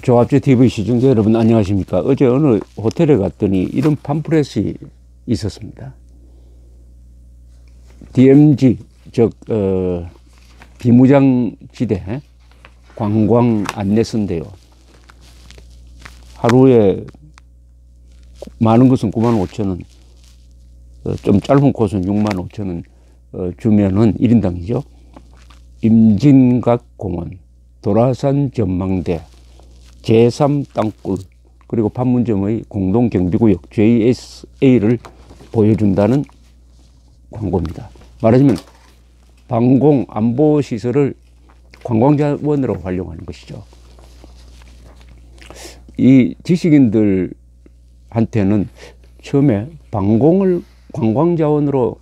조합제 TV 시청자 여러분 안녕하십니까. 어제 어느 호텔에 갔더니 이런 팜플렛이 있었습니다. DMZ 즉 비무장지대 관광 안내서인데요. 하루에 많은 것은 95,000원, 좀 짧은 코스는 65,000원 주면은 1인당이죠. 임진각공원, 도라산 전망대, 제3땅굴, 그리고 판문점의 공동경비구역 JSA를 보여준다는 광고입니다. 말하자면 방공 안보시설을 관광자원으로 활용하는 것이죠. 이 지식인들한테는 처음에 방공을 관광자원으로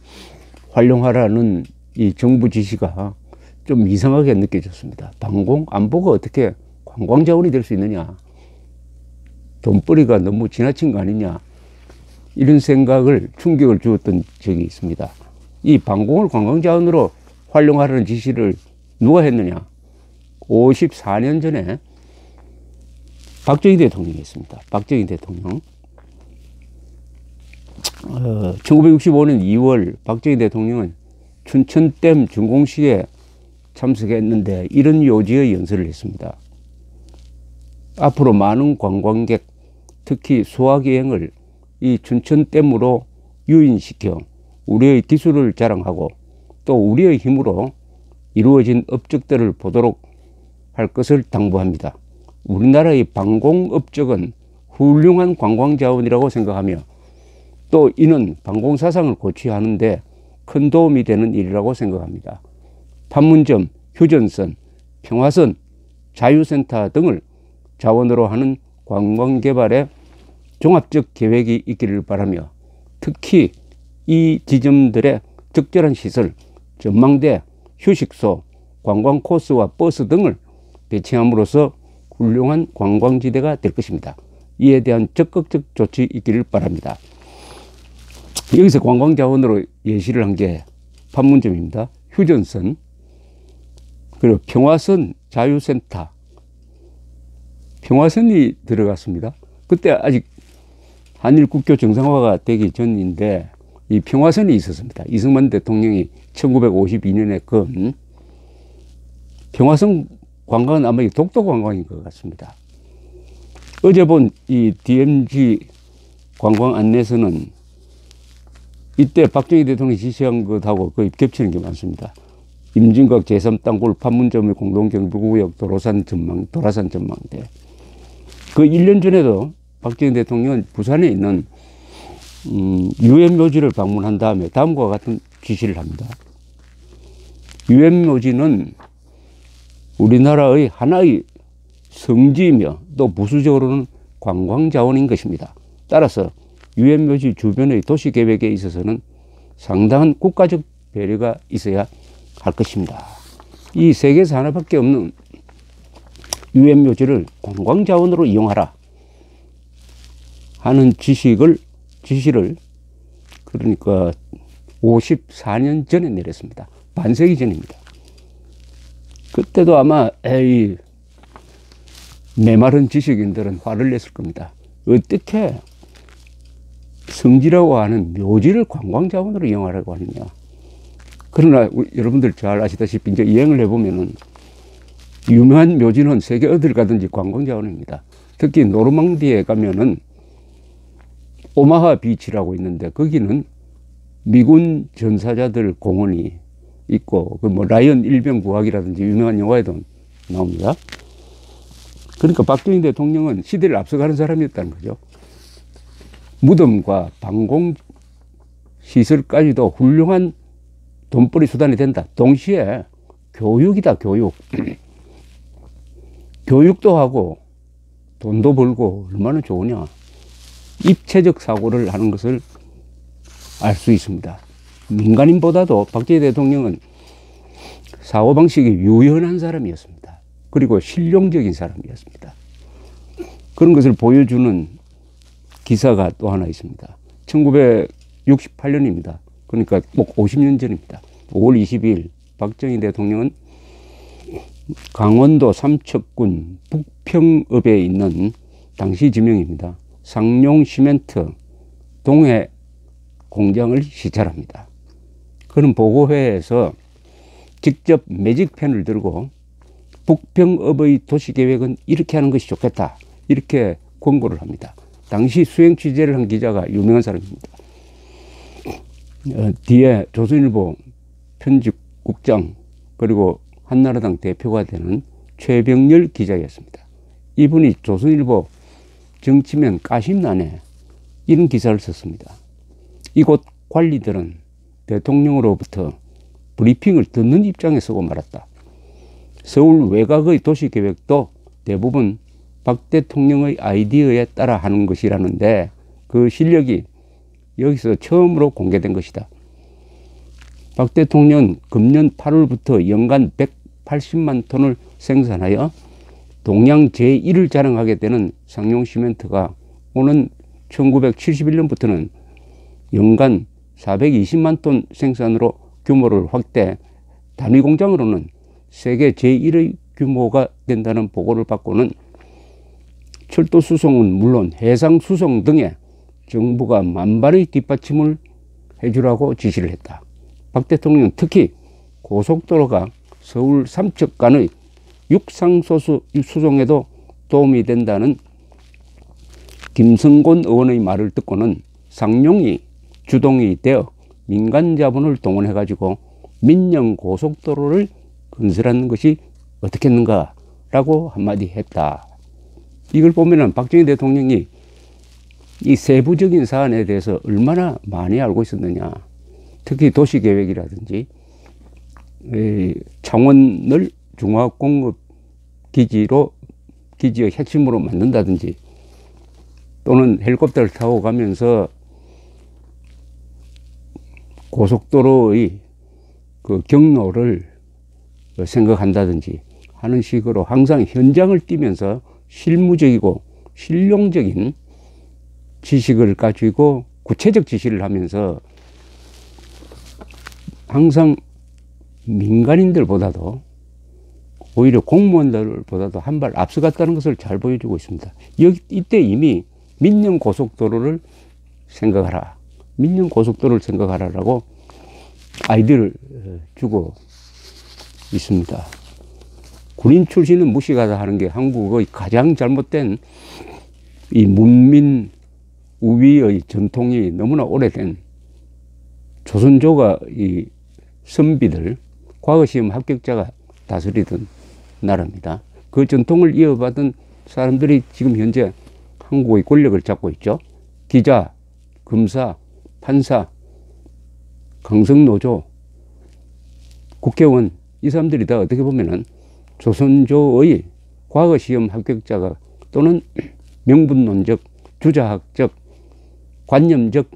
활용하라는 이 정부 지시가 좀 이상하게 느껴졌습니다. 방공 안보가 어떻게 관광자원이 될 수 있느냐, 돈벌이가 너무 지나친 거 아니냐, 이런 생각을 충격을 주었던 적이 있습니다. 이 방공을 관광자원으로 활용하라는 지시를 누가 했느냐? 54년 전에 박정희 대통령이 했습니다. 박정희 대통령. 1965년 2월 박정희 대통령은 춘천댐 준공식에 참석했는데 이런 요지의 연설을 했습니다. 앞으로 많은 관광객, 특히 수학여행을 이 춘천댐으로 유인시켜 우리의 기술을 자랑하고 또 우리의 힘으로 이루어진 업적들을 보도록 할 것을 당부합니다. 우리나라의 방공업적은 훌륭한 관광자원이라고 생각하며 또 이는 방공사상을 고취하는데 큰 도움이 되는 일이라고 생각합니다. 판문점, 휴전선, 평화선, 자유센터 등을 자원으로 하는 관광개발에 종합적 계획이 있기를 바라며 특히 이 지점들의 적절한 시설, 전망대, 휴식소, 관광 코스와 버스 등을 배치함으로써 훌륭한 관광지대가 될 것입니다. 이에 대한 적극적 조치 있기를 바랍니다. 여기서 관광자원으로 예시를 한 게 판문점입니다. 휴전선, 그리고 평화선 자유센터, 평화선이 들어갔습니다. 그때 아직 한일 국교 정상화가 되기 전인데 이 평화선이 있었습니다. 이승만 대통령이 1952년에 건 평화선 관광은 아마 독도 관광인 것 같습니다. 어제 본 이 DMZ 관광 안내서는 이때 박정희 대통령이 지시한 것하고 거의 겹치는 게 많습니다. 임진각 제3땅굴 판문점의 공동경비구역 도라산 전망대. 그 1년 전에도 박정희 대통령은 부산에 있는 유엔묘지를 방문한 다음에 다음과 같은 지시를 합니다. 유엔묘지는 우리나라의 하나의 성지이며 또 부수적으로는 관광자원인 것입니다. 따라서 유엔묘지 주변의 도시계획에 있어서는 상당한 국가적 배려가 있어야 할 것입니다. 이 세계에서 하나밖에 없는 유엔묘지를 관광자원으로 이용하라 하는 지시를 그러니까 54년 전에 내렸습니다. 반세기 전입니다. 그때도 아마 메마른 지식인들은 화를 냈을 겁니다. 어떻게 성지라고 하는 묘지를 관광자원으로 이용하라고 하느냐. 그러나 여러분들 잘 아시다시피 이제 여행을 해보면은 유명한 묘지는 세계 어딜 가든지 관광자원입니다. 특히 노르망디에 가면은 오마하 비치라고 있는데 거기는 미군 전사자들 공원이 있고 그 뭐 라이언 일병 구하기라든지 유명한 영화에도 나옵니다. 그러니까 박정희 대통령은 시대를 앞서가는 사람이었다는 거죠. 무덤과 방공 시설까지도 훌륭한 돈벌이 수단이 된다. 동시에 교육이다, 교육. 교육도 하고 돈도 벌고 얼마나 좋으냐. 입체적 사고를 하는 것을 알 수 있습니다. 민간인보다도 박정희 대통령은 사고방식이 유연한 사람이었습니다. 그리고 실용적인 사람이었습니다. 그런 것을 보여주는 기사가 또 하나 있습니다. 1968년입니다. 그러니까 꼭 50년 전입니다. 5월 22일 박정희 대통령은 강원도 삼척군 북평읍에 있는 당시 지명입니다. 상용시멘트 동해 공장을 시찰합니다. 그는 보고회에서 직접 매직펜을 들고 북평읍의 도시계획은 이렇게 하는 것이 좋겠다, 이렇게 권고를 합니다. 당시 수행 취재를 한 기자가 유명한 사람입니다. 뒤에 조선일보 편집국장 그리고 한나라당 대표가 되는 최병렬 기자였습니다. 이분이 조선일보 정치면 까심란에 이런 기사를 썼습니다. 이곳 관리들은 대통령으로부터 브리핑을 듣는 입장에 서고 말았다. 서울 외곽의 도시계획도 대부분 박 대통령의 아이디어에 따라 하는 것이라는데 그 실력이 여기서 처음으로 공개된 것이다. 박 대통령은 금년 8월부터 연간 180만 톤을 생산하여 동양 제1을 자랑하게 되는 상용시멘트가 오는 1971년부터는 연간 420만 톤 생산으로 규모를 확대, 단위 공장으로는 세계 제1의 규모가 된다는 보고를 받고는 철도 수송은 물론 해상 수송 등에 정부가 만반의 뒷받침을 해주라고 지시를 했다. 박 대통령은 특히 고속도로가 서울 삼척 간의 육상 수송에도 도움이 된다는 김성곤 의원의 말을 듣고는 상용이 주동이 되어 민간 자본을 동원해 가지고 민영 고속도로를 건설하는 것이 어떻겠는가라고 한마디 했다. 이걸 보면은 박정희 대통령이 이 세부적인 사안에 대해서 얼마나 많이 알고 있었느냐. 특히 도시계획이라든지 창원을 중화공급기지의 핵심으로 만든다든지 또는 헬리콥터를 타고 가면서 고속도로의 그 경로를 생각한다든지 하는 식으로 항상 현장을 뛰면서 실무적이고 실용적인 지식을 가지고 구체적 지시를 하면서 항상 민간인들보다도 오히려 공무원들보다도 한 발 앞서갔다는 것을 잘 보여주고 있습니다. 이때 이미 민영 고속도로를 생각하라, 민영 고속도로를 생각하라라고 아이디어를 주고 있습니다. 군인 출신은 무시가다 하는 게 한국의 가장 잘못된 이 문민 우위의 전통이 너무나 오래된 조선조가 이 선비들, 과거시험 합격자가 다스리던 나라입니다. 그 전통을 이어받은 사람들이 지금 현재 한국의 권력을 잡고 있죠. 기자, 검사, 판사, 강성노조, 국회의원, 이 사람들이 다 어떻게 보면은 조선조의 과거시험 합격자가 또는 명분론적, 주자학적, 관념적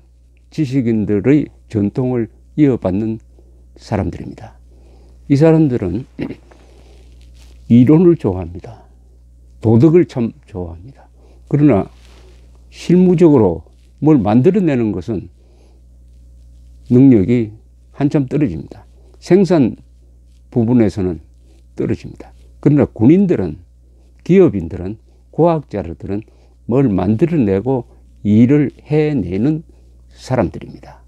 지식인들의 전통을 이어받는 사람들입니다. 이 사람들은 이론을 좋아합니다. 도덕을 참 좋아합니다. 그러나 실무적으로 뭘 만들어내는 것은 능력이 한참 떨어집니다. 생산 부분에서는 떨어집니다. 그러나 군인들은, 기업인들은, 과학자들은 뭘 만들어내고 일을 해내는 사람들입니다.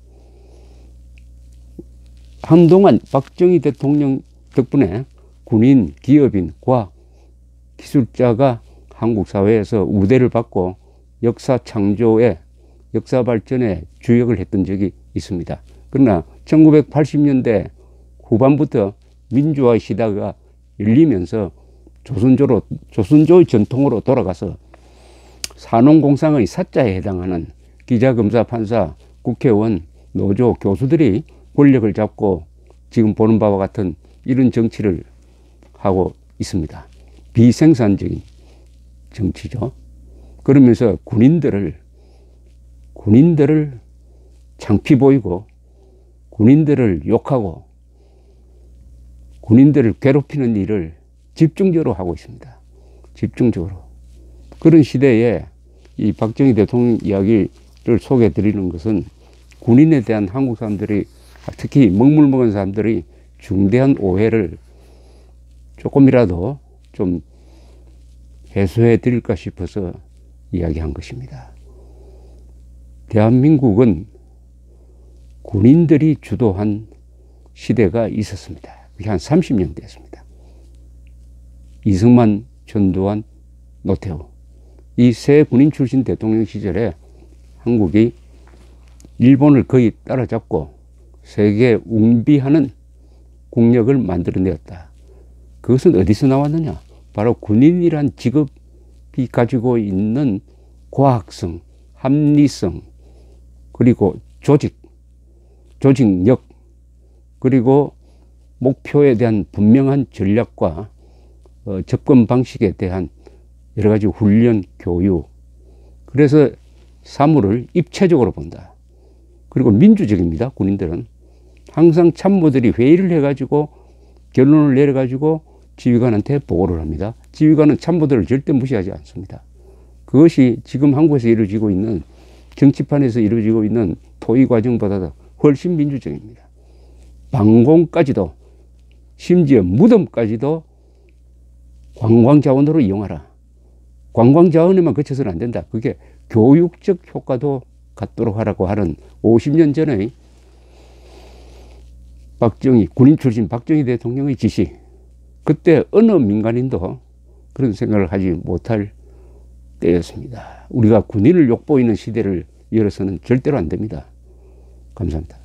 한동안 박정희 대통령 덕분에 군인, 기업인, 과학, 기술자가 한국 사회에서 우대를 받고 역사 창조에, 역사 발전에 주역을 했던 적이 있습니다. 그러나 1980년대 후반부터 민주화 시대가 열리면서 조선조의 전통으로 돌아가서 산업공상의 사자에 해당하는 기자, 검사, 판사, 국회의원, 노조, 교수들이 권력을 잡고 지금 보는 바와 같은 이런 정치를 하고 있습니다. 비생산적인 정치죠. 그러면서 군인들을 창피 보이고 군인들을 욕하고 군인들을 괴롭히는 일을 집중적으로 하고 있습니다. 집중적으로. 그런 시대에 이 박정희 대통령 이야기를 소개해 드리는 것은 군인에 대한 한국 사람들이, 특히 먹물먹은 사람들이 중대한 오해를 조금이라도 좀 해소해 드릴까 싶어서 이야기한 것입니다. 대한민국은 군인들이 주도한 시대가 있었습니다. 그게 한 30년 됐습니다. 이승만, 전두환, 노태우. 이 세 군인 출신 대통령 시절에 한국이 일본을 거의 따라잡고 세계 웅비하는 국력을 만들어내었다. 그것은 어디서 나왔느냐? 바로 군인이란 직업이 가지고 있는 과학성, 합리성, 그리고 조직력, 그리고 목표에 대한 분명한 전략과 접근 방식에 대한 여러 가지 훈련, 교육. 그래서 사물을 입체적으로 본다. 그리고 민주적입니다. 군인들은 항상 참모들이 회의를 해가지고 결론을 내려가지고 지휘관한테 보고를 합니다. 지휘관은 참모들을 절대 무시하지 않습니다. 그것이 지금 한국에서 이루어지고 있는, 정치판에서 이루어지고 있는 토의 과정보다도 훨씬 민주적입니다. 방공까지도, 심지어 무덤까지도 관광자원으로 이용하라. 관광자원에만 그쳐서는 안 된다. 그게 교육적 효과도 갖도록 하라고 하는 50년 전의 군인 출신 박정희 대통령의 지시. 그때 어느 민간인도 그런 생각을 하지 못할 때였습니다. 우리가 군인을 욕보이는 시대를 열어서는 절대로 안 됩니다. 감사합니다.